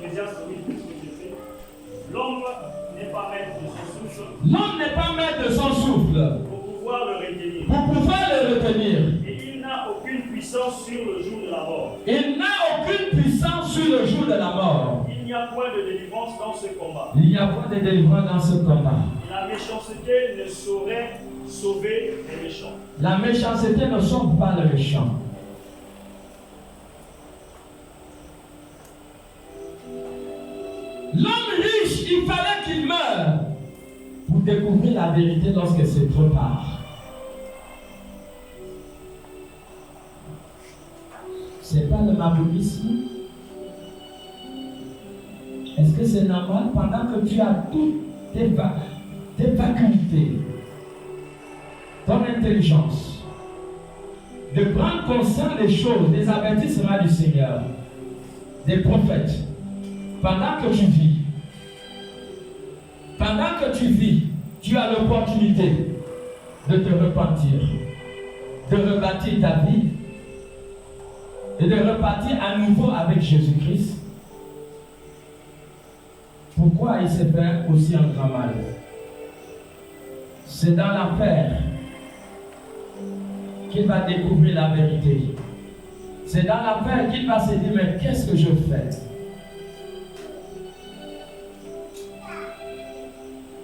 Ecclésiaste, oui, c'est ce que j'ai fait. L'homme n'est pas maître de son souffle. L'homme n'est pas maître de son souffle. Pour pouvoir le retenir. Pour pouvoir le retenir. Et il n'a aucune puissance sur le jour de la mort. Il n'a aucune puissance sur le jour de la mort. Il n'y a point de délivrance dans ce combat. Il n'y a point de délivrance dans ce combat. La méchanceté ne saurait sauver les méchants. La méchanceté ne sauve pas le méchant. L'homme riche, il fallait qu'il meure pour découvrir la vérité lorsque c'est trop tard. C'est pas le maboulisme. Est-ce que c'est normal pendant que tu as toutes tes facultés, ton intelligence, de prendre conscience des choses, des avertissements du Seigneur, des prophètes, pendant que tu vis, tu as l'opportunité de te repentir, de rebâtir ta vie et de repartir à nouveau avec Jésus-Christ. Pourquoi il s'est fait aussi un grand mal? C'est dans l'affaire qu'il va découvrir la vérité. C'est dans l'affaire qu'il va se dire, mais qu'est-ce que je fais?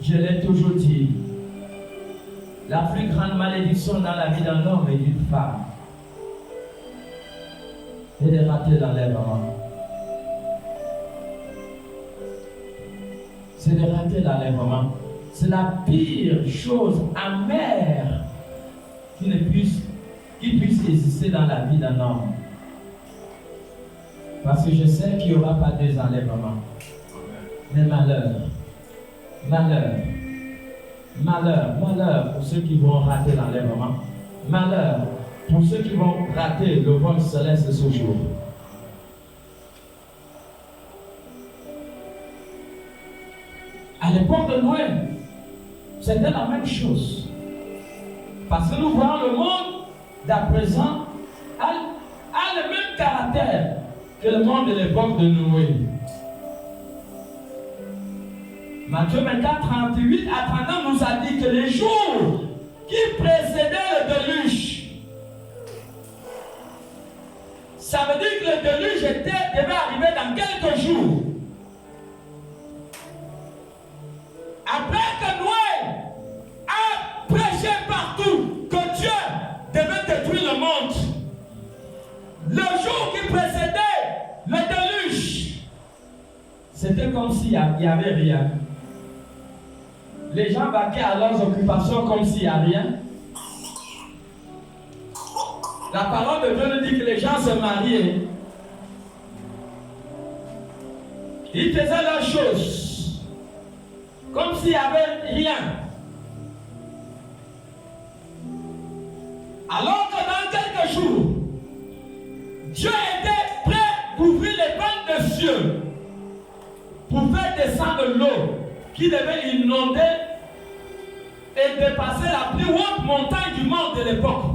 Je l'ai toujours dit, la plus grande malédiction dans la vie d'un homme et d'une femme, c'est de rater l'enlèvement. C'est de rater l'enlèvement. C'est la pire chose amère qui puisse exister dans la vie d'un homme. Parce que je sais qu'il n'y aura pas deux enlèvements. Mais malheur pour ceux qui vont rater l'enlèvement. Malheur pour ceux qui vont rater le vol céleste ce jour. À l'époque de Noé, c'était la même chose. Parce que nous voyons le monde d'à présent a le même caractère que le monde de l'époque de Noé. Matthieu 24, 38 à 39 nous a dit que les jours qui précédaient le déluge, ça veut dire que le déluge devait arriver dans quelques jours. Après que Noé a prêché partout que Dieu devait détruire le monde, le jour qui précédait le déluge, c'était comme s'il n'y avait rien. Les gens vaquaient à leurs occupations comme s'il n'y a rien. La parole de Dieu nous dit que les gens se mariaient. Ils faisaient leurs choses comme s'il n'y avait rien. Alors que dans quelques jours, Dieu était prêt pour ouvrir les bancs de cieux pour faire descendre l'eau qui devait inonder et dépasser la plus haute montagne du monde de l'époque.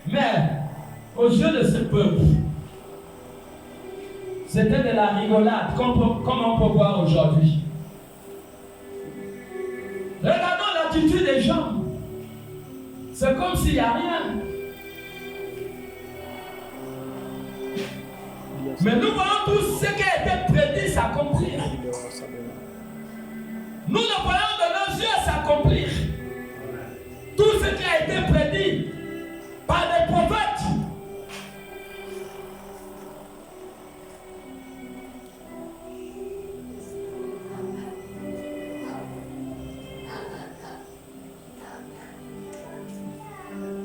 Mais aux yeux de ce peuple, c'était de la rigolade, comme on peut voir aujourd'hui. Regardons l'attitude des gens. C'est comme s'il n'y a rien. Mais nous voyons tout ce qui a été prédit s'accomplir. Nous le voyons de nos yeux s'accomplir. Tout ce qui a été prédit par les prophètes.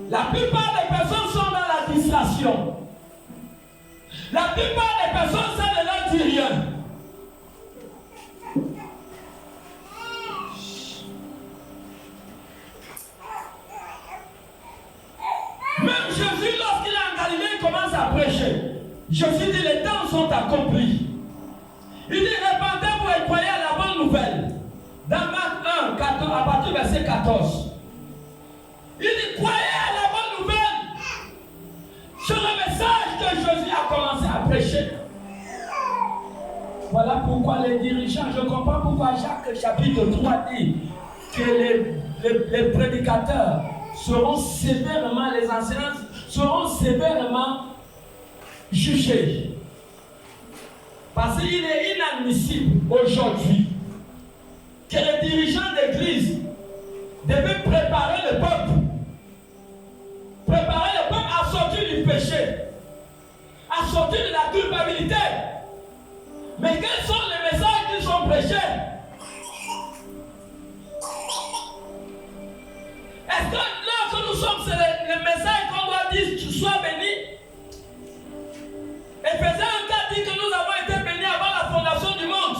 La plupart des personnes sont dans la distraction. La plupart des personnes, ça ne leur dit rien. Même Jésus, lorsqu'il est en Galilée, il commence à prêcher. Jésus dit, les temps sont accomplis. Il dit, répandez-vous et croyez à la bonne nouvelle. Dans Marc 1, 14, à partir du verset 14. Il dit, croyez à la bonne nouvelle. C'est le message que Jésus a commencé prêcher. Voilà pourquoi les dirigeants, je comprends pourquoi Jacques chapitre 3 dit que les prédicateurs seront sévèrement, les enseignants seront sévèrement jugés. Parce qu'il est inadmissible aujourd'hui que les dirigeants d'église devaient préparer le peuple à sortir du péché, à sortir de la culpabilité. Mais quels sont les messages qui sont prêchés? Est-ce que là que nous sommes, c'est les messages qu'on doit dire, tu sois béni? Éphésiens 4 dit que nous avons été bénis avant la fondation du monde.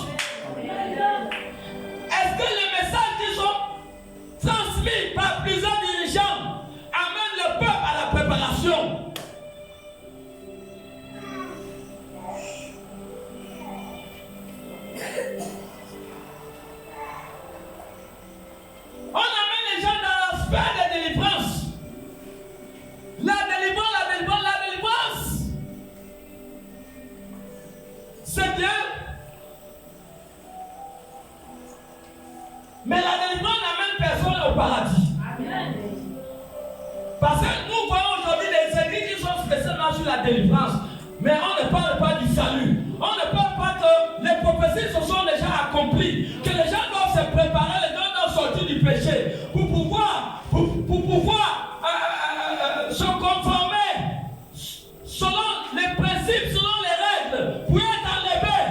Est-ce que les messages qui sont transmis par plusieurs dirigeants amènent le peuple à la préparation? On amène les gens dans la sphère de délivrance. La délivrance. C'est bien. Mais la délivrance n'amène personne au paradis. Amen. Parce que nous voyons aujourd'hui des églises qui sont spécialement sur la délivrance. Mais on ne parle pas du salut. On ne parle pas que les prophéties se sont déjà accomplies. Que les gens doivent se préparer, les gens doivent sortir du péché pour pouvoir se conformer selon les principes, selon les règles, pour être enlevés.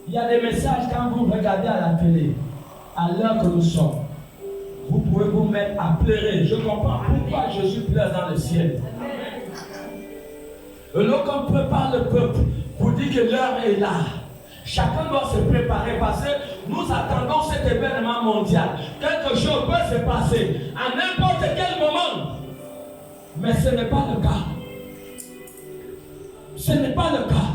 Il y a des messages quand vous regardez à la télé, à l'heure que nous sommes. Vous pouvez vous mettre à pleurer. Je comprends pourquoi Jésus pleure dans le ciel. Et lorsqu'on prépare le peuple pour dire que l'heure est là, chacun doit se préparer parce que nous attendons cet événement mondial. Quelque chose peut se passer à n'importe quel moment. Mais ce n'est pas le cas. Ce n'est pas le cas.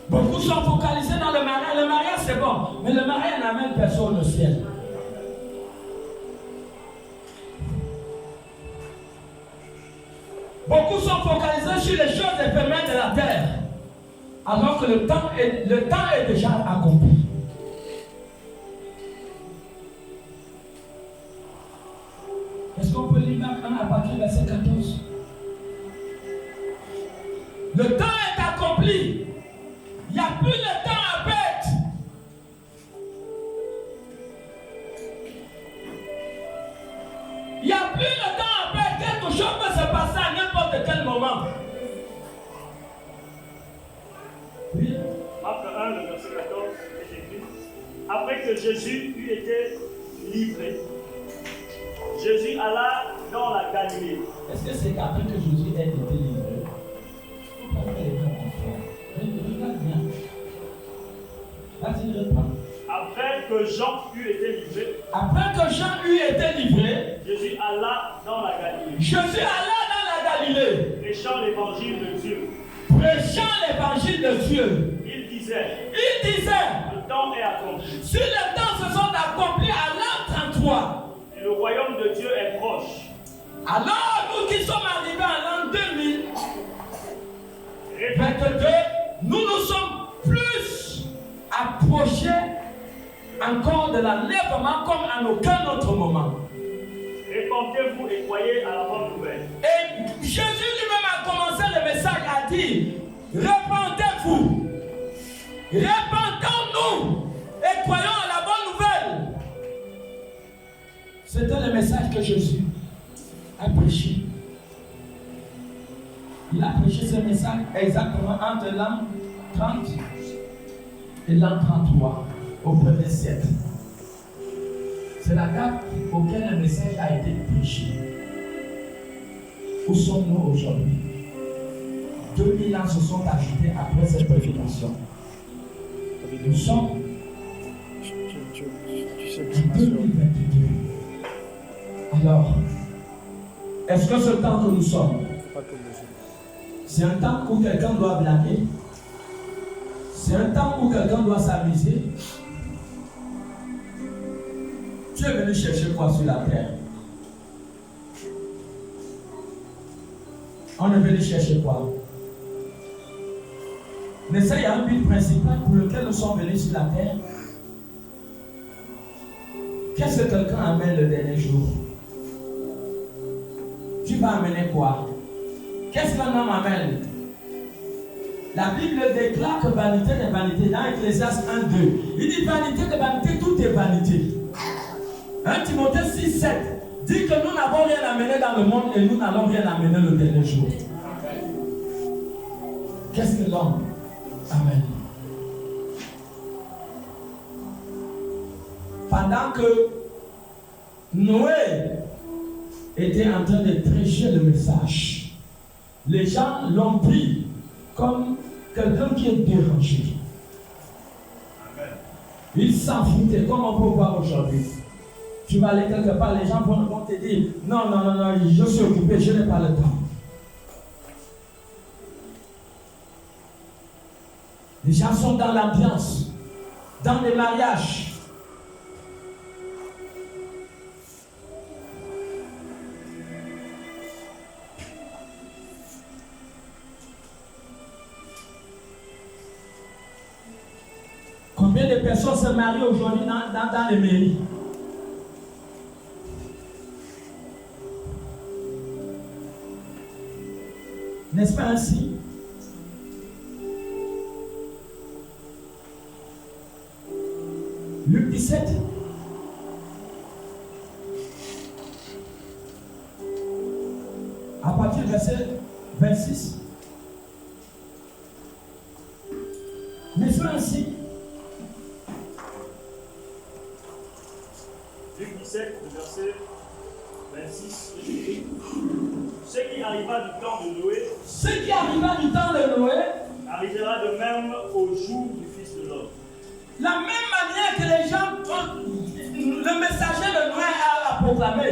Beaucoup sont focalisés dans le mariage. Le mariage c'est bon, mais le mariage n'amène personne au ciel. Beaucoup sont focalisés sur les choses éphémères de la terre, alors que le temps est déjà accompli. Est-ce qu'on peut lire maintenant à partir du verset 14? Le temps est accompli. Il n'y a plus de temps à perdre. Il n'y a plus de temps à perdre. Quelque chose peut se passer à n'importe quel moment. Oui. Acte 1, le verset 14 est écrit. Après que Jésus eut été livré, Jésus alla dans la Galilée. Est-ce que c'est après que Jésus ait été livré? Il ne faut pas faire les gens enfants. Regarde bien. Vas-y, reprends. Après que Jean eut été livré. Après que Jean eut été livré. Jésus alla dans la Galilée. Jésus alla dans la Galilée. Prêchant l'évangile de Dieu. Prêchant l'évangile de Dieu. Il disait. Le temps est accompli. Si les temps se sont accomplis à l'an 33. Et le royaume de Dieu est proche. Alors, nous qui sommes arrivés à l'an 2022, nous nous sommes plus approchés encore de l'enlèvement comme à aucun autre moment. Répentez-vous et croyez à la bonne nouvelle. Et Jésus lui-même a commencé le message à dire, répentez-vous, répentons-nous et croyons à la bonne nouvelle. C'était le message que Jésus a prêché. Il a prêché ce message exactement entre l'an 30 et l'an 33 au premier siècle. C'est la date auquel le message a été prêché. Où sommes-nous aujourd'hui? 2000 ans se sont ajoutés après cette prédication. Nous sommes en 2022. Alors, est-ce que ce temps que nous sommes, C'est un temps où quelqu'un doit blaguer. C'est un temps où quelqu'un doit s'amuser. Tu es venu chercher quoi sur la terre? On est venu chercher quoi? Mais ça, il y a un but principal pour lequel nous sommes venus sur la terre. Qu'est-ce que quelqu'un amène le dernier jour? Tu vas amener quoi? Qu'est-ce qu'un homme amène? La Bible déclare que vanité est vanité. Dans Ecclésiaste 1, 2, il dit vanité de vanité, tout est vanité. 1 Timothée 6, 7 dit que nous n'avons rien amené dans le monde et nous n'allons rien amener le dernier jour. Qu'est-ce que l'homme amène? Pendant que Noé était en train de prêcher le message, les gens l'ont pris comme quelqu'un qui est dérangé. Ils s'en foutaient, comme on peut voir aujourd'hui. Tu vas aller quelque part, les gens vont te dire non, je suis occupé, je n'ai pas le temps. Les gens sont dans l'ambiance, dans les mariages. Combien de personnes se marient aujourd'hui dans les mairies? N'est-ce pas ainsi? Luc 17. À partir du verset 26. N'est-ce pas ainsi? Luc 17, verset 26. Ce qui arriva du temps de Noé, arrivera de même au jour du Fils de l'homme. La même manière que les gens, le messager de Noé a proclamé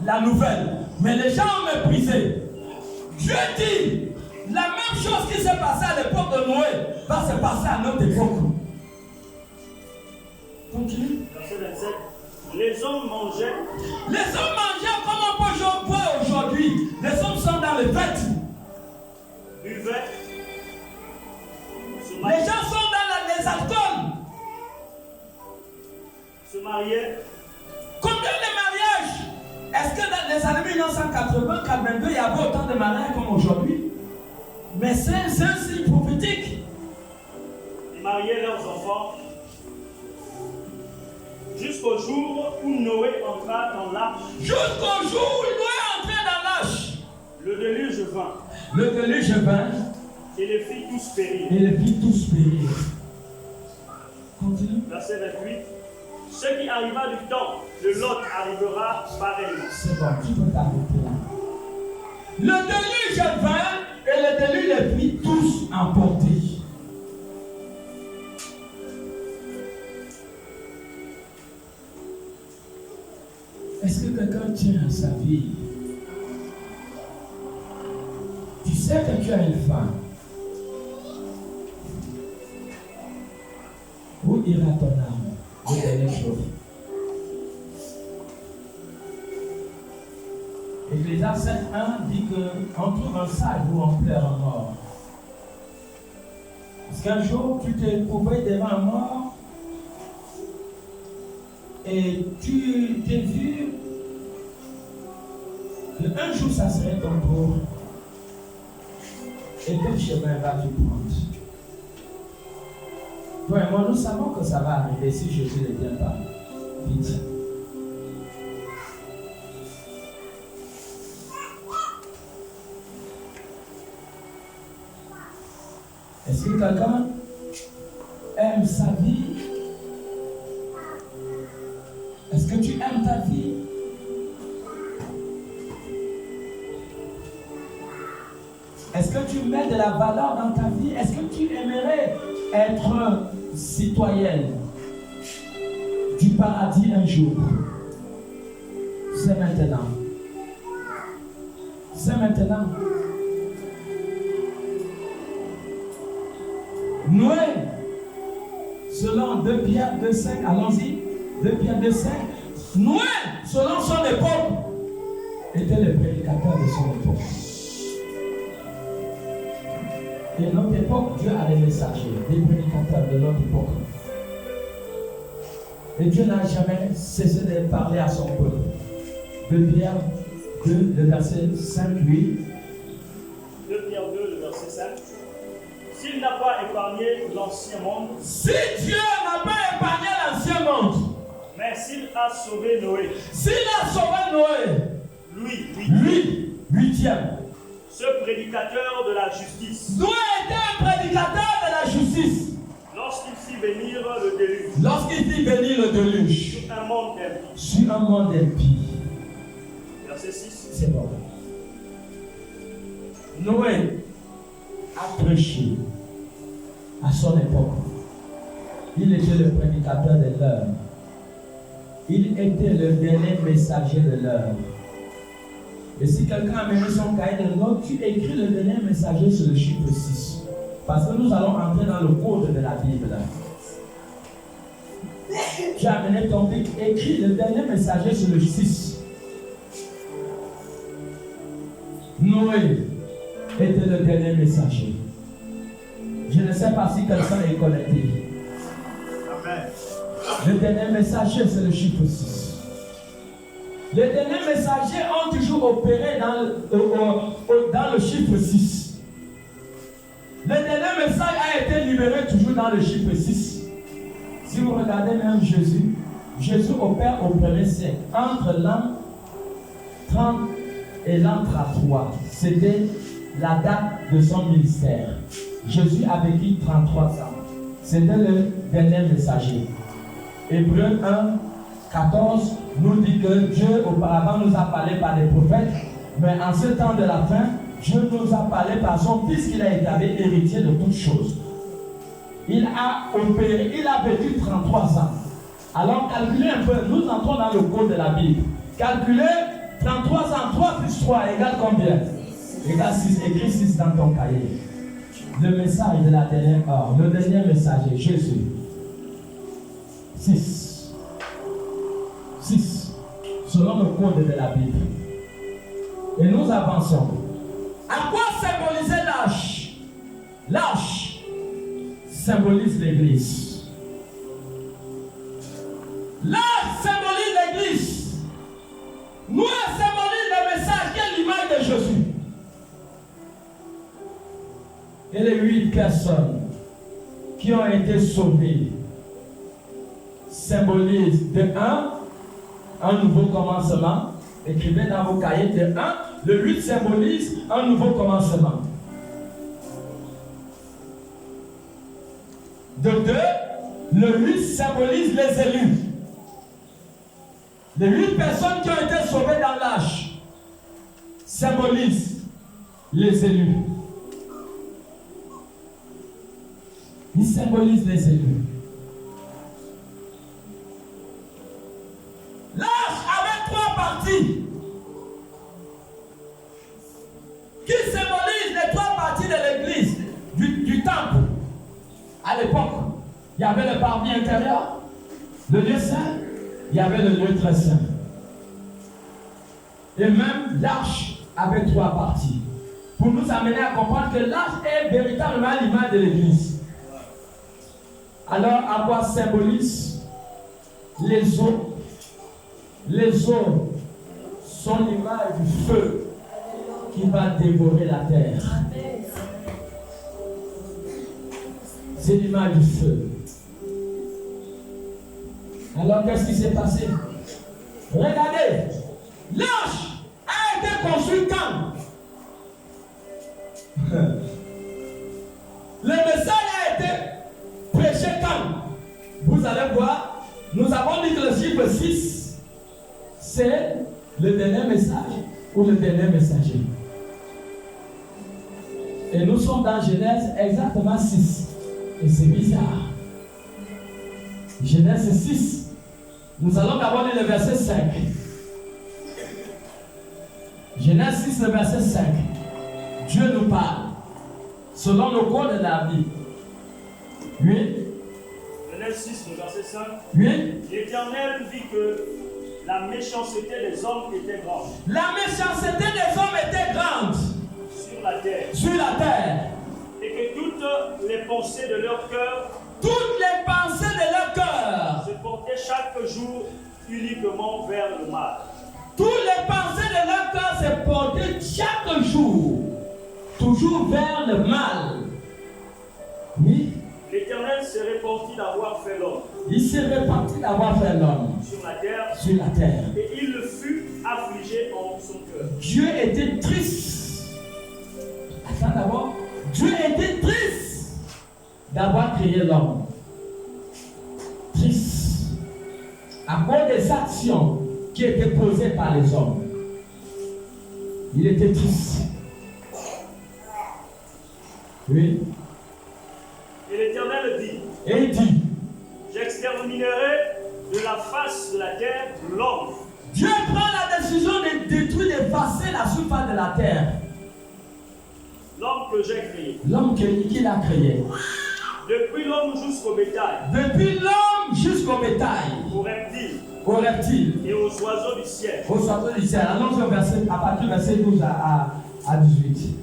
la nouvelle, mais les gens ont méprisé. Dieu dit, la même chose qui s'est passée à l'époque de Noé va se passer à notre époque. Continue. Verset 27. Les hommes mangeaient. Les hommes mangeaient comme on peut voir aujourd'hui. Les hommes sont dans les fêtes. Buvaient. Les gens sont dans les alcools. Se mariaient. Combien de mariages? Est-ce que dans les années 1980, 82, il y avait autant de mariages comme aujourd'hui? Mais c'est un signe prophétique. Ils mariaient leurs enfants. Jusqu'au jour où Noé entra dans l'arche. Jusqu'au jour où Noé entrait dans l'arche. Le déluge vint. Le déluge vint. Et les filles tous périrent. Et les filles tous périrent. Continue. Verset 28. Ce qui arriva du temps de Lot arrivera pareillement. C'est bon, tu peux t'arrêter là. Le déluge vint et le déluge les fit tous emporter. Est-ce que quelqu'un tient à sa vie? Tu sais que tu as une femme. Où ira ton âme? Le dernier jour. Ecclésiaste 7.1 dit qu'on trouve un sage ou on pleure un mort. Parce qu'un jour, tu te trouvais devant un mort et tu t'es vu qu'un jour ça serait ton tour. Et quel chemin vas-tu prendre? Toi et moi, nous savons que ça va arriver si Jésus ne vient pas vite. Est-ce que quelqu'un aime sa vie? Est-ce que tu aimes ta vie? Est-ce que tu mets de la valeur dans ta vie? Est-ce que tu aimerais être citoyenne du paradis un jour? C'est maintenant. C'est maintenant. Noé, selon 2 Pierre 2,5, allons-y, 2 Pierre 2,5, Noé, selon son époque, était le prédicateur de son époque. Et notre époque, Dieu a des messagers, des prédicateurs de notre époque. Et Dieu n'a jamais cessé de parler à son peuple. 2 Pierre 2, le verset 5, 8. 2 Pierre 2, le verset 5. S'il n'a pas épargné l'ancien monde, si Dieu n'a pas épargné l'ancien monde, mais s'il a sauvé Noé, s'il a sauvé Noé, lui, huitième, ce prédicateur de la justice, Noé était un prédicateur de la justice. Lorsqu'il fit venir le déluge, lorsqu'il fit venir le déluge, sur un monde impie, sur un monde impie. Verset 6. C'est bon. Noé a prêché à son époque. Il était le prédicateur de l'heure. Il était le dernier messager de l'heure. Et si quelqu'un a amené son cahier de notes, tu écris le dernier messager sur le chiffre 6. Parce que nous allons entrer dans le code de la Bible. Tu as amené ton bic, écris le dernier messager sur le 6. Noé était le dernier messager. Je ne sais pas si quelqu'un est connecté. Amen. Le dernier messager, c'est le chiffre 6. Les derniers messagers ont toujours opéré dans le chiffre 6. Le dernier message a été libéré toujours dans le chiffre 6. Si vous regardez même Jésus opère au premier siècle, entre l'an 30 et l'an 33. C'était la date de son ministère. Jésus a vécu 33 ans. C'était le dernier messager. Hébreux 1, 14 nous dit que Dieu auparavant nous a parlé par des prophètes, mais en ce temps de la fin, Dieu nous a parlé par son Fils qu'il a établi héritier de toutes choses. Il a opéré, il a vécu 33 ans. Alors calculez un peu, nous entrons dans le code de la Bible. Calculez 33 ans, 3 plus 3 égale combien? Égale 6, écris 6 dans ton cahier. Le message de la dernière heure, le dernier messager, Jésus. 6. 6. Selon le code de la Bible. Et nous avançons. À quoi symboliser l'âge? L'âge symbolise l'Église. L'âge symbolise l'Église. Nous symbolise le message qui est l'image de Jésus. Et les 8 personnes qui ont été sauvées symbolisent de un nouveau commencement. Écrivez dans vos cahiers de 1. Le 8 symbolise un nouveau commencement. De 2, le 8 symbolise les élus. Les 8 personnes qui ont été sauvées dans l'âge symbolisent les élus. Ils symbolisent les élus. L'âge avait 3 parties qui symbolisent les 3 parties de l'église, du temple. À l'époque, il y avait le parvis intérieur, le lieu saint, il y avait le lieu très saint. Et même l'arche avait 3 parties. Pour nous amener à comprendre que l'arche est véritablement l'image de l'église. Alors, à quoi symbolise les eaux? Les eaux sont l'image du feu qui va dévorer la terre. C'est l'image du feu. Alors, qu'est-ce qui s'est passé? Regardez, l'arche a été construite quand? Le message a été prêché quand? Vous allez voir, nous avons dit que le chiffre 6, c'est le dernier message ou le dernier messager. Et nous sommes dans Genèse exactement 6. Et c'est bizarre. Genèse 6. Nous allons d'abord lire le verset 5. Genèse 6, le verset 5. Dieu nous parle selon le code de la Bible. Oui. Genèse 6, verset 5. Oui. L'Éternel vit que la méchanceté des hommes était grande La méchanceté des hommes était grande sur la terre, sur la terre. et que toutes les pensées de leur cœur Toutes les pensées de leur cœur, se portaient chaque jour uniquement vers le mal. toutes les pensées de leur cœur se portaient chaque jour, toujours vers le mal. Oui. L'Éternel se répandit d'avoir fait l'homme Il s'est réparti d'avoir fait l'homme sur la terre, sur la terre. et il le fut affligé en son cœur. Dieu était triste. Attends d'abord. Dieu était triste d'avoir créé l'homme. Triste. À cause des actions qui étaient posées par les hommes. Il était triste. Oui. Et l'Éternel dit, Et il dit, j'exterminerai de la face de la terre l'homme, Dieu prend la décision de détruire, d'effacer la surface de la terre. l'homme que j'ai créé. L'homme qu'il a créé. Depuis l'homme jusqu'au bétail, Depuis l'homme jusqu'au bétail, aux reptiles aux reptiles, et aux oiseaux du ciel. aux oiseaux du ciel. Allons au verset, à partir du verset 12 à 18.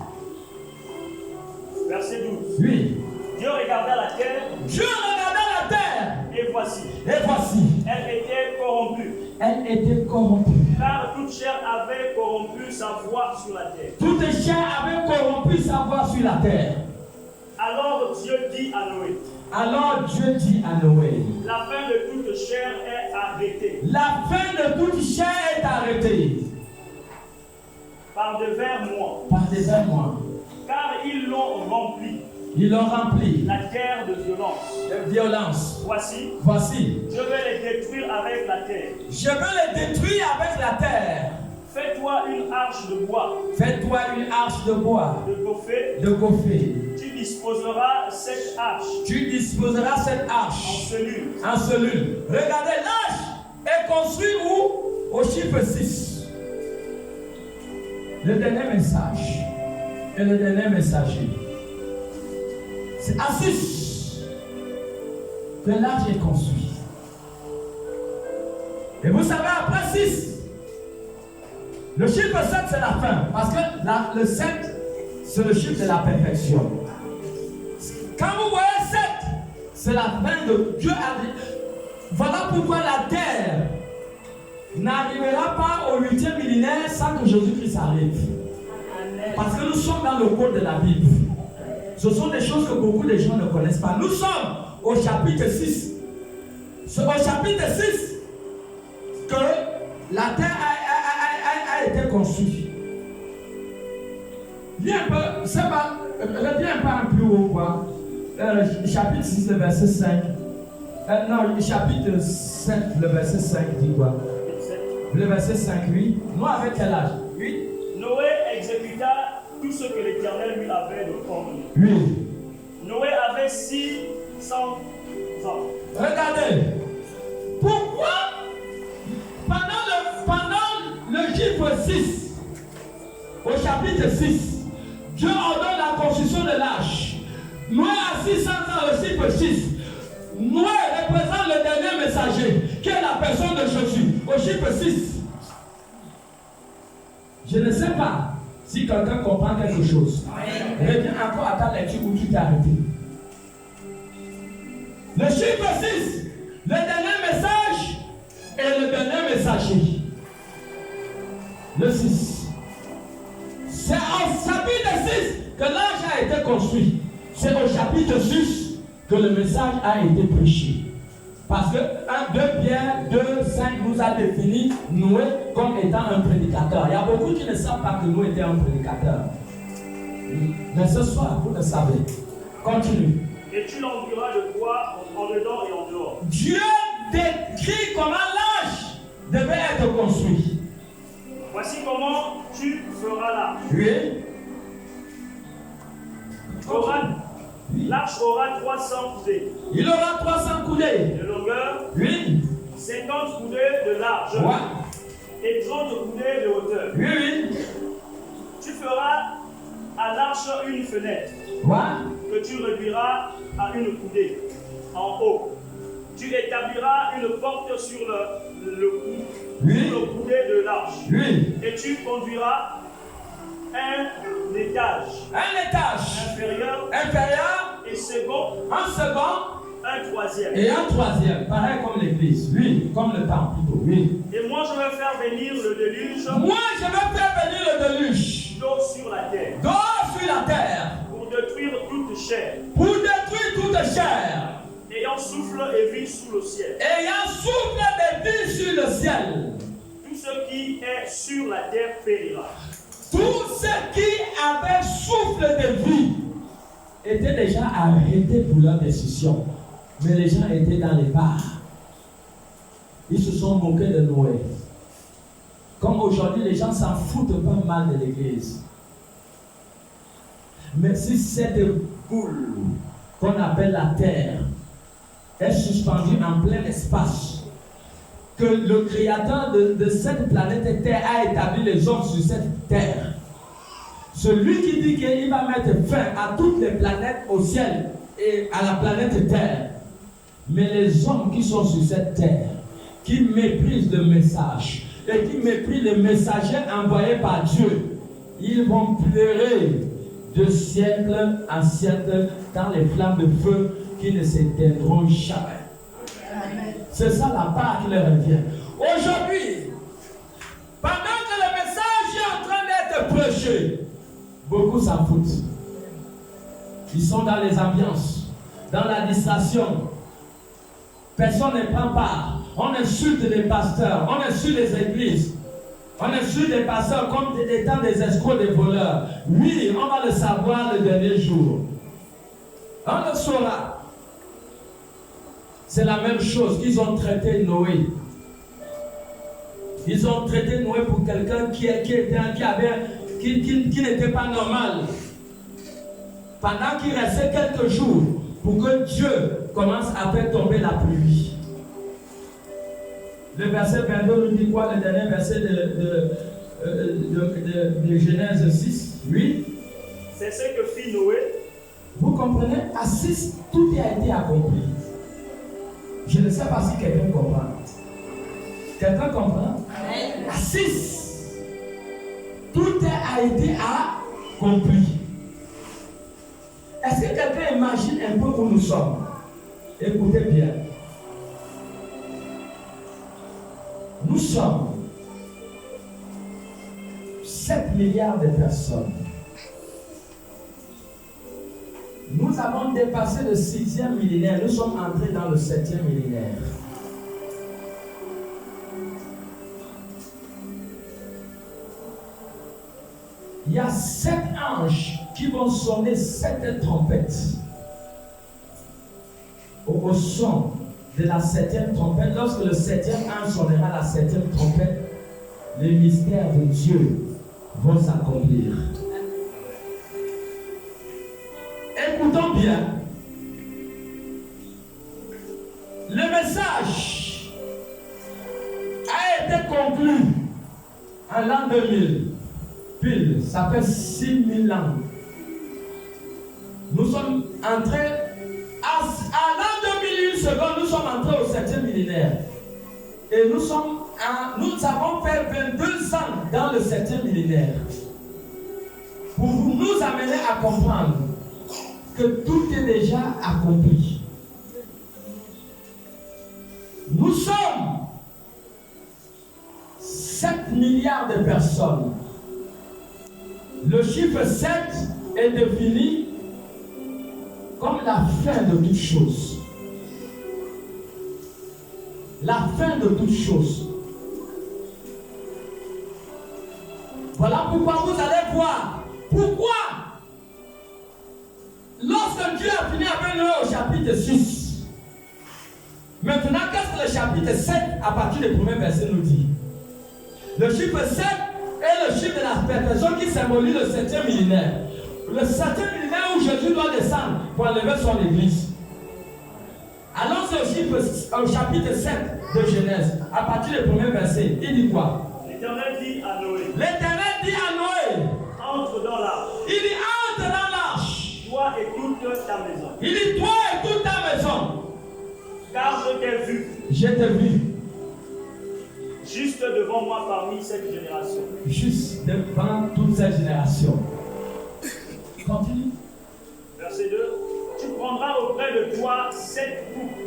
Verset 12. Oui. Dieu regarda la terre, Dieu regardait la terre, et voici, et voici, elle était corrompue, elle était corrompue. car toute chair avait corrompu sa voix sur la terre. Toute chair avait corrompu sa voix sur la terre. Alors Dieu dit à Noé, Alors Dieu dit à Noé, la fin de toute chair est arrêtée la fin de toute chair est arrêtée par devers moi, par des mois. car ils l'ont rempli, Ils l'ont rempli la terre de violence. de violence. Voici, Voici, je vais les détruire avec la terre. je veux les détruire avec la terre. Fais-toi une arche de bois, Fais-toi une arche de bois, de goffet. de goffet. Tu disposeras cette arche Tu disposeras cette en arche cellule. en cellule. Regardez, l'arche est construite où? Au chiffre 6. Le dernier message et le dernier messager. C'est à 6 que l'arche est construite. Et vous savez, après 6, le chiffre 7 c'est la fin. Parce que le 7 c'est le chiffre de la perfection. Quand vous voyez 7, c'est la fin de Dieu a dit. Voilà pourquoi la terre n'arrivera pas au 8e millénaire sans que Jésus-Christ arrive. Parce que nous sommes dans le code de la Bible. Ce sont des choses que beaucoup de gens ne connaissent pas. Nous sommes au chapitre 6. C'est au chapitre 6 que la terre a été construite. Viens un peu, c'est pas, reviens pas un peu haut, quoi. Chapitre 6, le verset 5. Non, chapitre 7, le verset 5 dit quoi? Le verset 5, oui. Moi, avec quel âge? Oui. Noé exécuta tout ce que l'Éternel lui avait commandé. Oui. Noé avait 600 ans. Regardez. Pourquoi pendant le chiffre 6, au chapitre 6, Dieu ordonne la construction de l'arche. Noé a 600 ans, le chiffre 6. Noé représente le dernier messager, qui est la personne de Jésus, au chiffre 6. Je ne sais pas si quelqu'un comprend quelque chose. Reviens encore à ta lecture où tu t'es arrêté. Le chiffre 6, le dernier message et le dernier messager. Le 6. C'est au chapitre 6 que l'arche a été construit. C'est au chapitre 6 que le message a été prêché. Parce que 2 Pierre 2:5 nous a défini Noé comme étant un prédicateur. Il y a beaucoup qui ne savent pas que Noé était un prédicateur. Mais ce soir, vous le savez. Continue. Et tu l'enduras de bois en dedans et en dehors. Dieu décrit comment l'arche devait être construite. Voici comment tu feras l'arche. Oui. L'arche aura 300 coudées Il aura 300 coudées. de longueur, Oui. 50 coudées de large et 30 coudées de hauteur. Oui, oui. Tu feras à l'arche une fenêtre que tu réduiras à une coudée en haut. Tu établiras une porte sur le coudé de l'arche. Et tu conduiras un étage inférieur et second, un troisième. Et un troisième, pareil comme l'église. Oui, comme le temple plutôt. Oui. Et moi je vais faire venir le déluge. Moi je vais faire venir le déluge. D'eau sur la terre. D'eau sur la terre. Pour détruire toute chair. Pour détruire toute chair. Ayant souffle et vie sous le ciel. Ayant souffle et vie sur le ciel. Tout ce qui est sur la terre périra. Tout ce qui avait souffle de vie était déjà arrêté pour leur décision. Mais les gens étaient dans les bars. Ils se sont moqués de Noé. Comme aujourd'hui, les gens s'en foutent pas mal de l'église. Mais si cette boule qu'on appelle la terre est suspendue en plein espace, que le créateur de cette planète Terre a établi les hommes sur cette terre, celui qui dit qu'il va mettre fin à toutes les planètes au ciel et à la planète Terre, mais les hommes qui sont sur cette terre, qui méprisent le message et qui méprisent les messagers envoyés par Dieu, ils vont pleurer de siècle en siècle dans les flammes de feu qui ne s'éteindront jamais. C'est ça la part qui leur revient. Aujourd'hui, pendant que le message est en train d'être prêché, beaucoup s'en foutent. Ils sont dans les ambiances, dans la distraction. Personne ne prend part. On insulte les pasteurs, on insulte les églises. On insulte les pasteurs comme étant des escrocs, des voleurs. Oui, on va le savoir le dernier jour. On le saura. C'est la même chose qu'ils ont traité Noé. Ils ont traité Noé pour quelqu'un qui n'était pas normal. Pendant qu'il restait quelques jours pour que Dieu commence à faire tomber la pluie. Le verset 22 nous dit quoi? Le dernier verset de Genèse 6. Oui. C'est ce que fit Noé. Vous comprenez? À 6, tout a été accompli. Je ne sais pas si quelqu'un comprend. Quelqu'un comprend? À 6, tout a été accompli. Est-ce que quelqu'un imagine un peu où nous sommes? Écoutez bien. Nous sommes 7 milliards de personnes. Nous avons dépassé le 6e millénaire. Nous sommes entrés dans le 7e millénaire. Il y a 7 anges qui vont sonner 7 trompettes. Au son de la 7e trompette, lorsque le 7e ange sonnera la 7e trompette, les mystères de Dieu vont s'accomplir. Écoutons bien. Le message a été conclu en l'an 2000. Pile, ça fait 6000 ans. Nous sommes entrés à l'an 2001 secondes, nous sommes entrés au 7e millénaire. Et nous avons fait 22 ans dans le 7e millénaire. Pour nous amener à comprendre que tout est déjà accompli. Nous sommes 7 milliards de personnes. Le chiffre 7 est défini comme la fin de toute chose. La fin de toute chose. Voilà pourquoi vous allez voir. Pourquoi? Lorsque Dieu a fini avec Noé au chapitre 6, maintenant qu'est-ce que le chapitre 7 à partir du premier verset nous dit? Le chiffre 7 est le chiffre de la perfection qui symbolise le 7e millénaire. Le 7e millénaire où Jésus doit descendre pour enlever son église. Allons au chapitre 7 de Genèse, à partir du premier verset. Il dit quoi? L'Éternel dit à Noé. L'Éternel dit à Noé. Entre dans l'arche. Il dit entre dans l'arche. Toi ta maison. Il dit toi et toute ta maison. Car je t'ai vu. Je t'ai vu. Juste devant moi parmi cette génération. Juste devant toute cette génération. Continue. Verset 2. Tu prendras auprès de toi 7 coupes.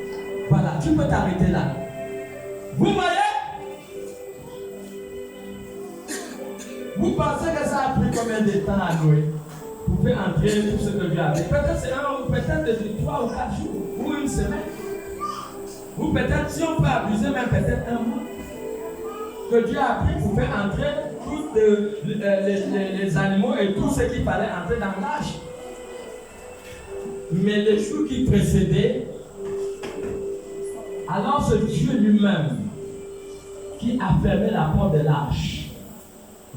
Voilà, tu peux t'arrêter là. Vous voyez? Vous pensez que ça a pris combien de temps à Noé pour faire entrer tout ce que Dieu a fait? Peut-être c'est peut-être 3 ou 4 jours, ou une semaine. Ou peut-être, si on peut abuser, même peut-être un mois. Que Dieu a pris pour faire entrer tous les animaux et tout ce qu'il fallait entrer dans l'arche. Mais les jours qui précédaient, alors c'est Dieu lui-même qui a fermé la porte de l'arche.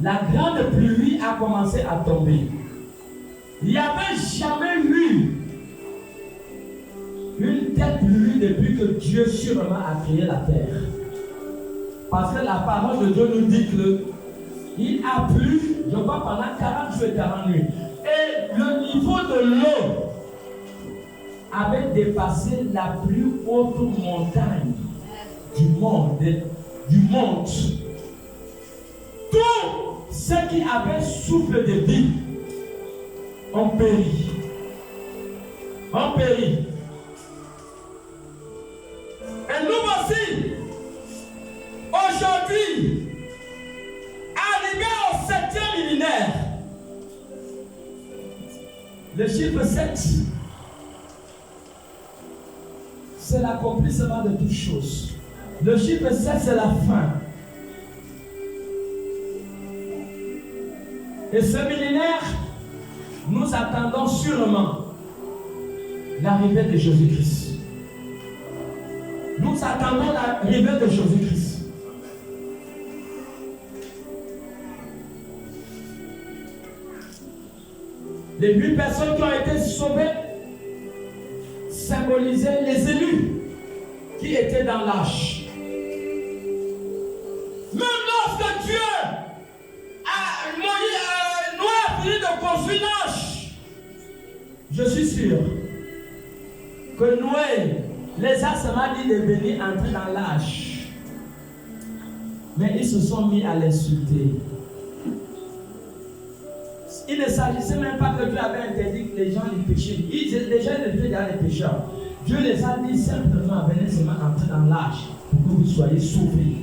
La grande pluie a commencé à tomber. Il n'y avait jamais eu une telle pluie depuis que Dieu sûrement a créé la terre. Parce que la parole de Dieu nous dit qu'il a plu, je crois, pendant 40 jours et 40 nuits. Et le niveau de l'eau avait dépassé la plus haute montagne du monde. Tous ceux qui avaient souffle de vie ont péri. Et nous voici, aujourd'hui, arrivés au 7e millénaire. Le chiffre 7, c'est l'accomplissement de toutes choses. Le chiffre 7, c'est la fin. Et ce millénaire, nous attendons sûrement l'arrivée de Jésus-Christ. Nous attendons l'arrivée de Jésus-Christ. Les 8 personnes qui ont été sauvées symbolisaient les élus qui étaient dans l'arche. Même lorsque Dieu Noé a fini de construire l'arche, je suis sûr que Noé les a seulement dit de venir entrer dans l'arche. Mais ils se sont mis à l'insulter. Il ne s'agissait même pas que Dieu avait interdit que les gens les péchaient. Les gens étaient déjà les pécheurs. Dieu les a dit simplement, venez seulement entrer dans l'arche pour que vous soyez sauvés.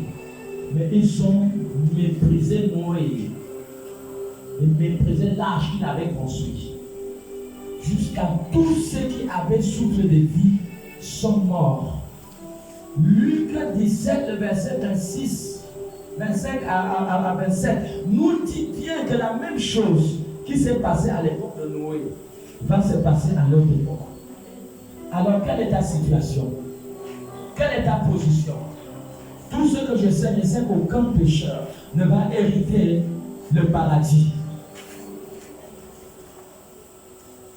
Mais ils ont méprisé Noé. Ils méprisaient l'arche qu'il avait construit. Jusqu'à tous ceux qui avaient souffle de vie sont morts. Luc 17, le verset 26, 25 à 27, nous dit bien que la même chose qui s'est passée à l'époque de Noé va se passer à notre époque. Alors, quelle est ta situation? Quelle est ta position? Tout ce que je sais qu'aucun pécheur ne va hériter le paradis.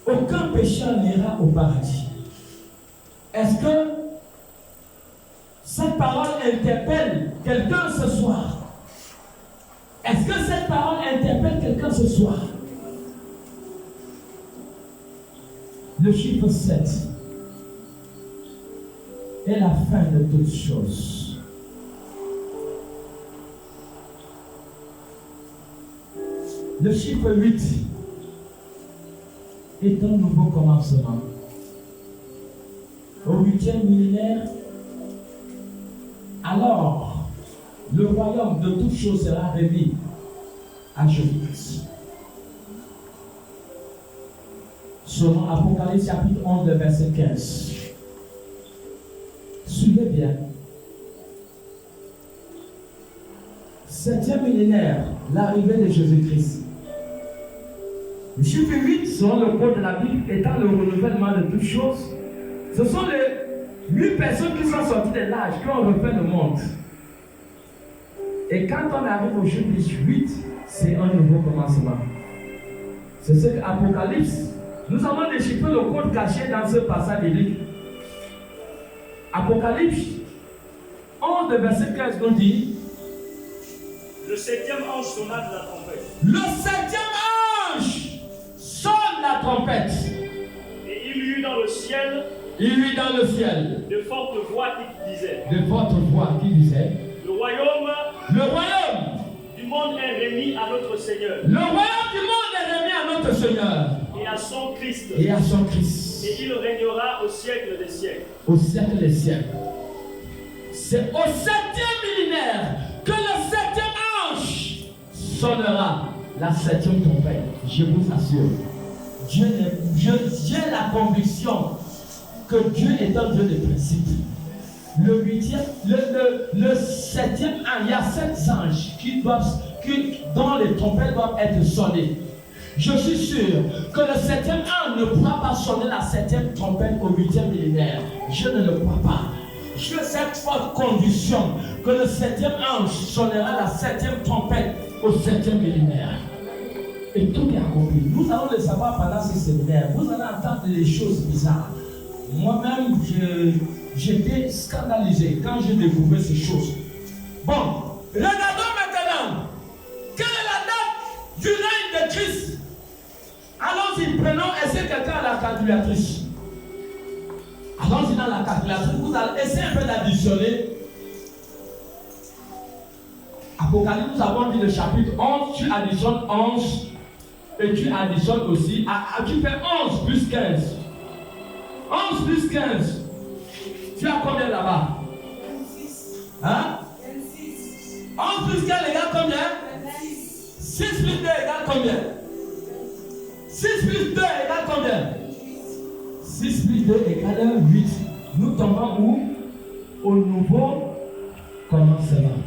Aucun pécheur n'ira au paradis. Est-ce que cette parole interpelle quelqu'un ce soir? Est-ce que cette parole interpelle quelqu'un ce soir? Le chiffre 7 est la fin de toutes choses. Le chiffre 8 est un nouveau commencement. Au 8e millénaire, alors le royaume de toutes choses sera remis à Jésus-Christ. Selon Apocalypse chapitre 11, verset 15. Suivez bien. 7e millénaire, l'arrivée de Jésus-Christ. Le chiffre 8, selon le code de la Bible, étant le renouvellement de toutes choses, ce sont les 8 personnes qui sont sorties de l'âge, qui ont refait le monde. Et quand on arrive au chiffre 8, c'est un nouveau commencement. C'est ce qu'Apocalypse, nous avons déchiffré le code caché dans ce passage biblique. Apocalypse 11, verset 15 nous dit: le 7e ange sonna de la trompette. Le 7e ange sonne la trompette. Et il ciel, il eut dans le ciel de fortes voix qui disaient, de fortes voix qui disaient, le royaume le royaume du monde est remis à notre Seigneur du monde est remis à notre Seigneur et à son Christ, et à son Christ, et il régnera au siècle des siècles. au siècle des siècles. C'est au 7e millénaire que le 7e ange sonnera la 7e trompette. Je vous assure. J'ai la conviction que Dieu est un Dieu de principe. Le 7e ange, il y a 7 anges dont les trompettes doivent être sonnées. Je suis sûr que le 7e ange ne pourra pas sonner la 7e trompette au 8e millénaire. Je ne le crois pas. J'ai cette forte conviction que le 7e ange sonnera la 7e trompette au 7e millénaire. Et tout est accompli. Nous allons le savoir pendant ce séminaire. Vous allez entendre des choses bizarres. Moi-même, j'étais scandalisé quand j'ai découvert ces choses. Bon, regardons maintenant. Quelle est la date du règne de Christ? Allons-y, prenons, essayez quelqu'un à la calculatrice. Allons-y dans la calculatrice. Vous allez essayer un peu d'additionner. Apocalypse, nous avons dit le chapitre 11, tu additionnes 11 et tu additionnes aussi, tu fais 11 plus 15. 11 plus 15. Tu as combien là-bas? 26. Hein? 26. 11 plus 15 égale combien? 26. 6 plus 2 égale combien? 6 plus 2 égale combien? 6 plus 2 égale 8. Nous tombons où? Au nouveau commencement.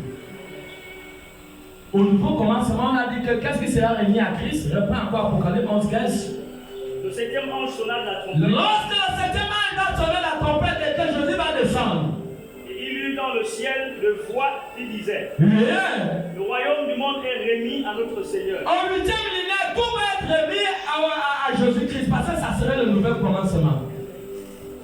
Au nouveau commencement, on a dit que qu'est-ce qui sera réuni à Christ? Reprends encore Apocalypse 11, 15. Le 7e ange sonna de la trompette. Lorsque le 7e ange va sonner la trompette et que Jésus va descendre, Et il eut dans le ciel de voix qui disait, le royaume du monde est remis à notre Seigneur. au 8e millénaire, tout va être remis à Jésus-Christ, parce que ça serait le nouvel commencement.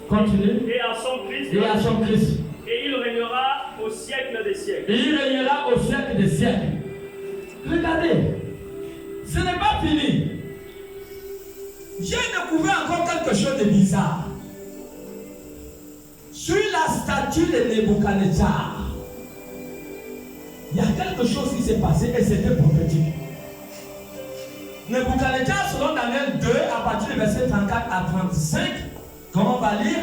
Continue. Et à son Christ. Et à son Christ. Et il régnera au siècle des siècles. Et il régnera au siècle des siècles. Regardez, ce n'est pas fini. J'ai découvert encore quelque chose de bizarre. Sur la statue de Nebuchadnezzar, il y a quelque chose qui s'est passé et c'était prophétique. Nebuchadnezzar, selon Daniel 2, à partir du verset 34 à 35, comme on va lire,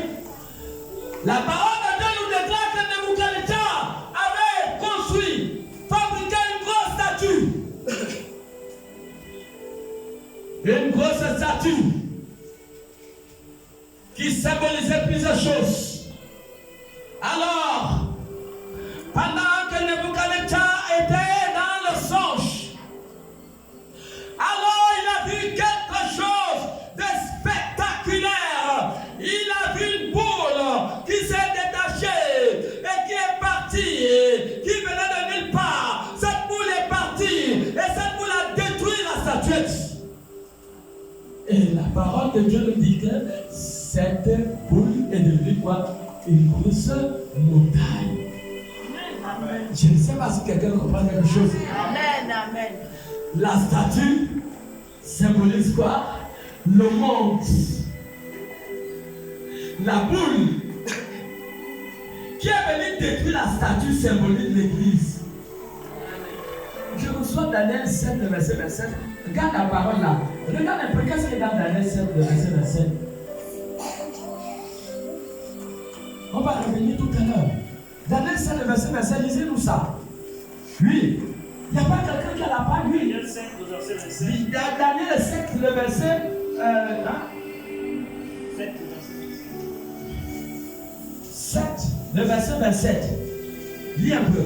la parole de Dieu nous déclare que Nebuchadnezzar avait construit, fabriqué une grosse statue. Une grosse statue qui symbolisait plusieurs choses. Alors, pendant que Nebuchadnezzar était dans le songe, alors il a vu quelque chose de spectaculaire. Il a vu une boule qui s'est détachée et qui est partie, qui venait de nulle part. Cette boule est partie et cette boule a détruit la statuette. Et la parole de Dieu nous dit que cette boule est devenue quoi? Une grosse montagne. Amen. Je ne sais pas si quelqu'un comprend quelque chose. Amen. Amen. La statue symbolise quoi? Le monde. La boule qui est venue détruire la statue symbolise l'église. Je reçois Daniel 7, verset 27. Regarde la parole là. Regarde un peu qu'est-ce qu'il y a dans Daniel 7, verset 27. On va revenir tout à l'heure. Daniel 7, verset 27, lisez-nous ça. Oui. Il n'y a pas quelqu'un qui a la part, lui. Daniel 5, le verset 27. Daniel 7, le verset. 7, 7, le verset 27. Lis un peu.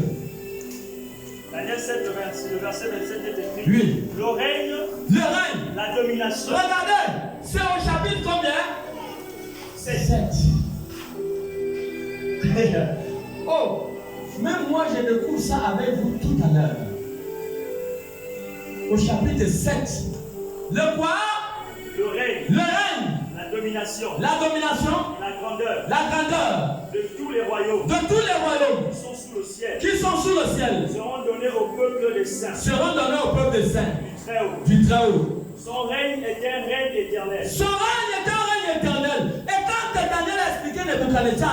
Daniel 7, le verset 27 est écrit. Oui. Le règne, Le règne. la domination. Regardez, c'est au chapitre combien? 7. Oh, même moi je découvre ça avec vous tout à l'heure. Au chapitre 7. Le quoi? Le règne, Le règne, la domination, la domination, la grandeur la grandeur de tous les royaumes de tous les royaumes qui sont sous le ciel qui sont sous le ciel seront donnés au peuple des saints seront donnés au peuple des saints du Très-Haut. du Très-Haut. Son règne est un règne éternel. Son règne est un règne éternel. Et quand neutralité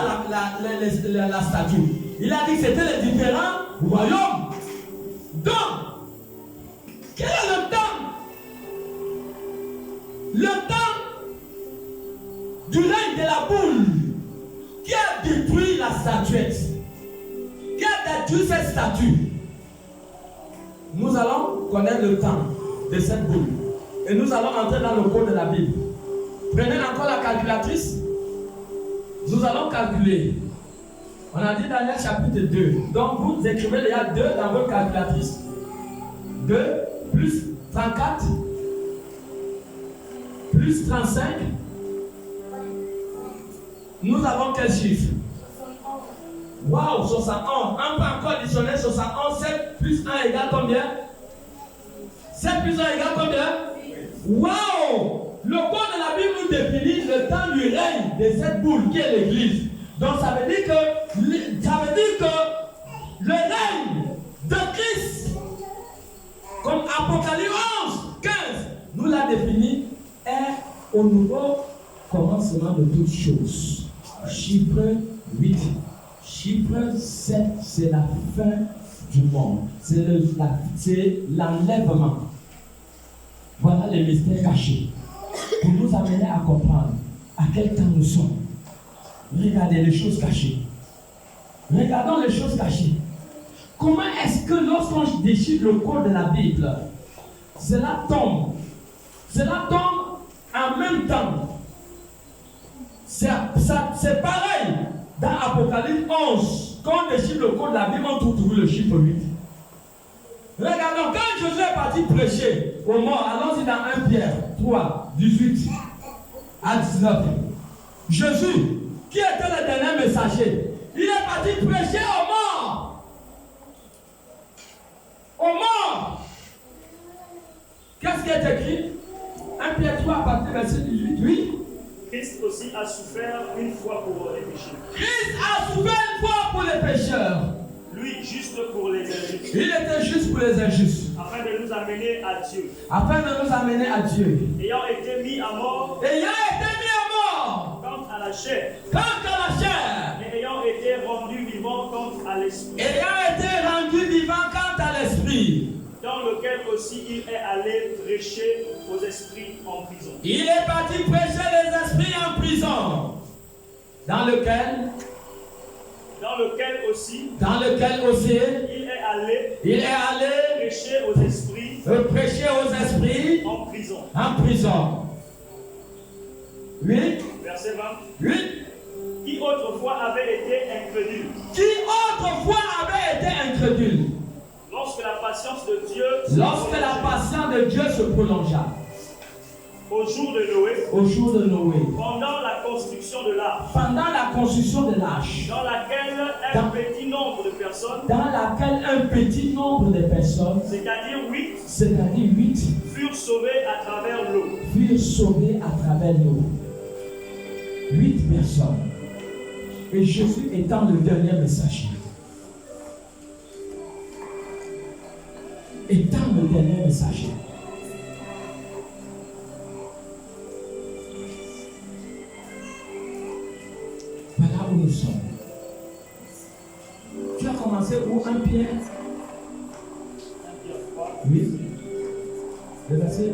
à la statue. Il a dit que c'était les différents royaumes. Donc, quel est le temps? Le temps du règne de la boule qui a détruit la statuette, qui a détruit cette statue. Nous allons connaître le temps de cette boule et nous allons entrer dans le code de la Bible. Prenez encore la calculatrice. Nous allons calculer. On a dit Daniel chapitre 2. Donc vous écrivez déjà 2 dans votre calculatrice. 2 plus 34 plus 35. Nous avons quel chiffre? Waouh, 71. On peut encore additionner 71. 7 plus 1 égale combien? 7 plus 1 égale combien? Waouh! Le code de la Bible nous définit le temps du règne de cette boule qui est l'Église. Donc ça veut dire que le règne de Christ, comme Apocalypse 11, 15, nous l'a défini, est au nouveau commencement de toutes choses. Chiffre 8. Chiffre 7, c'est la fin du monde. C'est l'enlèvement. Voilà les mystères cachés. Pour nous amener à comprendre à quel temps nous sommes. Regardez les choses cachées. Regardons les choses cachées. Comment est-ce que lorsqu'on déchire le code de la Bible, cela tombe en même temps? C'est pareil dans Apocalypse 11. Quand on déchire le code de la Bible, on trouve le chiffre 8. Regardons, quand Jésus est parti prêcher aux morts, allons-y dans 1 Pierre 3, 18 à 19. Jésus, qui était le dernier messager, il est parti prêcher aux morts. Aux morts. Qu'est-ce qui est écrit? 1 Pierre 3 à partir du verset 18. Oui. Christ aussi a souffert une fois pour les péchés. Christ a souffert une fois pour les pécheurs. Lui, juste pour les injustes. Il était juste pour les injustes. Afin de nous amener à Dieu. Afin de nous amener à Dieu. Ayant été mis à mort. Ayant été mis à mort. Quant à la chair. Quant à la chair. Mais ayant été rendu vivant quant à l'esprit. Ayant été rendu vivant quant à l'esprit. Dans lequel aussi il est allé prêcher aux esprits en prison. Il est parti prêcher les esprits en prison. Dans lequel aussi il est allé prêcher aux esprits en prison. Oui. Verset 20. Oui. Qui autrefois avait été incrédule. Lorsque la patience de Dieu se prolongea. Au jour de Noé. Pendant la construction de l'arche. Dans laquelle un petit nombre de personnes. C'est-à-dire 8. Furent sauvés à travers l'eau. 8 personnes. Et Jésus étant le dernier messager. Voilà où nous sommes. Tu as commencé où? 1 Pierre? Oui. Le verset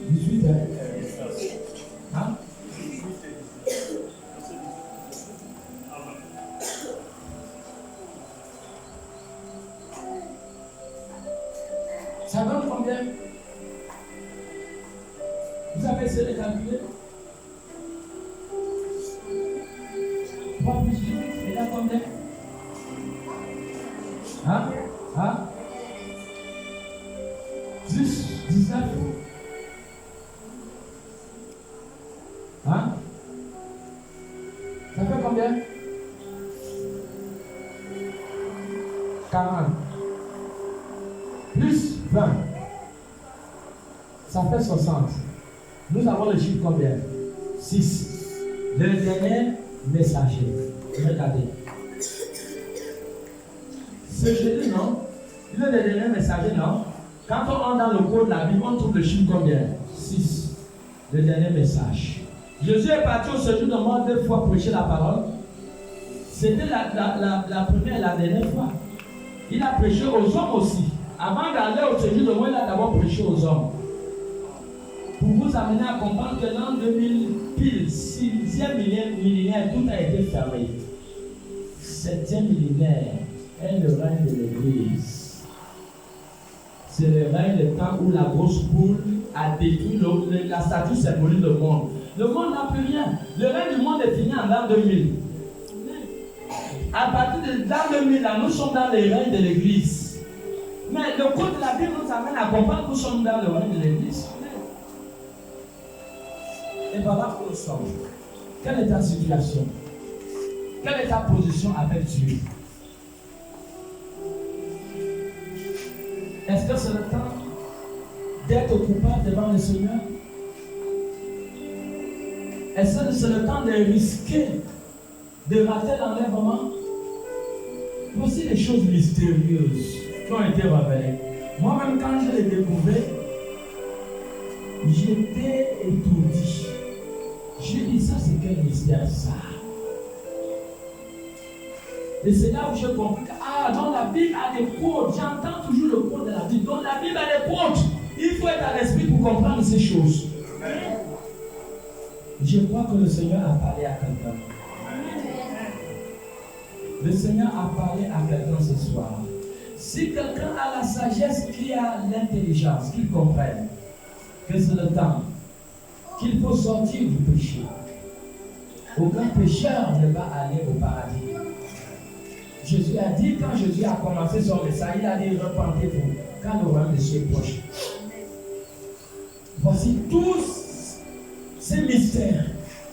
18. Hein? Ça donne combien? Vous avez essayé de calculer? 3 plus 8, c'est là combien? Hein? 10, 19. Hein? Ça fait combien? 40. Plus 20. Ça fait 60. Nous avons le chiffre combien? 6. Le dernier messager. Regardez. C'est Jésus, non? Il est le dernier messager, non? Quand on entre dans le code de la Bible, on trouve le chiffre combien? 6. Le dernier message. Jésus est parti au séjour de mort 2 fois prêcher la parole. C'était la première et la dernière fois. Il a prêché aux hommes aussi. Avant d'aller au séjour de mort, il a d'abord prêché aux hommes. Pour vous amener à comprendre que l'an 2000, pile, 6e millénaire, tout a été fermé. 7e millénaire est le règne de l'Église. C'est le règne du temps où la grosse boule a détruit la statue symbolique du monde. Le monde n'a plus rien. Le règne du monde est fini en l'an 2000. À partir de l'an 2000, là, nous sommes dans le règne de l'Église. Mais le code de la Bible nous amène à comprendre que nous sommes dans le règne de l'Église. Et voilà où nous sommes. Quelle est ta situation? Quelle est ta position avec Dieu? Est-ce que c'est le temps d'être coupable devant le Seigneur? Est-ce que c'est le temps de risquer de rater l'enlèvement? Voici les choses mystérieuses qui ont été révélées. Moi-même, quand je l'ai découvert, j'étais étourdi. J'ai dit, ça c'est quel mystère ça? Et c'est là où j'ai compris que, dans la Bible a des quotes. J'entends toujours le quote de la Bible. Dans la Bible a des quotes. Il faut être à l'esprit pour comprendre ces choses. Amen. Je crois que le Seigneur a parlé à quelqu'un. Le Seigneur a parlé à quelqu'un ce soir. Si quelqu'un a la sagesse, qui a l'intelligence, qu'il comprenne que c'est le temps qu'il faut sortir du péché. Aucun pécheur ne va aller au paradis. Jésus a dit, quand Jésus a commencé son message, il a dit, repentez-vous, car le royaume de Dieu est proche. Voici tous ces mystères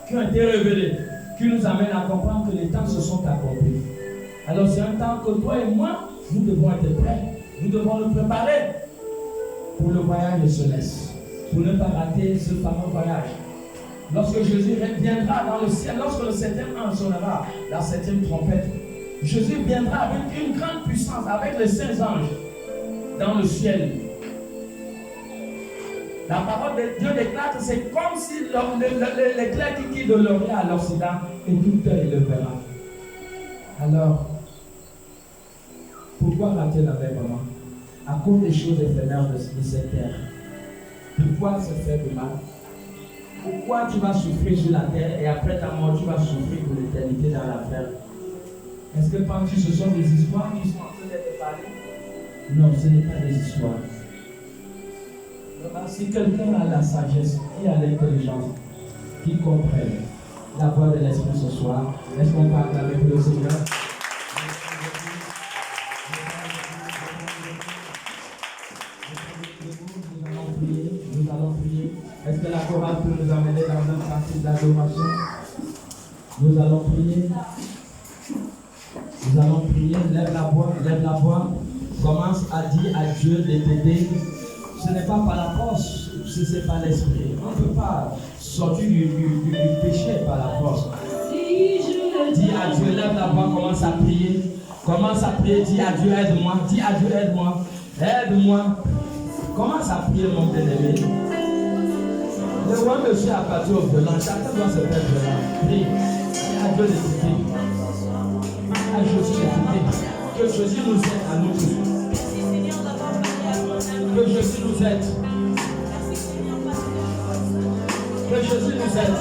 qui ont été révélés, qui nous amènent à comprendre que les temps se sont accomplis. Alors c'est un temps que toi et moi, nous devons être prêts. Nous devons nous préparer pour le voyage céleste, pour ne pas rater ce fameux voyage. Lorsque Jésus reviendra dans le ciel, lorsque le 7e ange sonnera la 7e trompette, Jésus viendra avec une grande puissance, avec les saints anges dans le ciel. La parole de Dieu déclare que c'est comme si l'éclair qui quitte de l'Orient à l'Occident et tout œil le verra. Alors, pourquoi rater l'enlèvement? À cause des choses éphémères de cette terre. Pourquoi se faire du mal? Pourquoi tu vas souffrir sur la terre et après ta mort tu vas souffrir pour l'éternité dans la terre? Est-ce que penses-tu que ce sont des histoires qui sont en train d'être parlées? Non, ce n'est pas des histoires. Alors, si quelqu'un a la sagesse et a l'intelligence, qui comprenne la voix de l'Esprit ce soir, est-ce qu'on va acclamer pour le Seigneur? Nous allons prier. Est-ce que la chorale peut nous amener dans une partie d'adoration? Nous allons prier. Nous allons prier, lève la voix, commence à dire à Dieu de t'aider. Ce n'est pas par la force, c'est par l'esprit. On ne peut pas sortir du péché par la force. Dis à Dieu, lève la voix, commence à prier. Commence à prier, dis à Dieu, aide-moi. Dis à Dieu, aide-moi. Aide-moi. Commence à prier, mon bien-aimé. Le roi de Dieu appartient au violent. Chacun doit se faire violent. Prie. Dis à Dieu de t'aider. À Jésus d'écouter. Que Jésus nous aide à nous tous. Que Jésus nous aide. Que Jésus nous aide.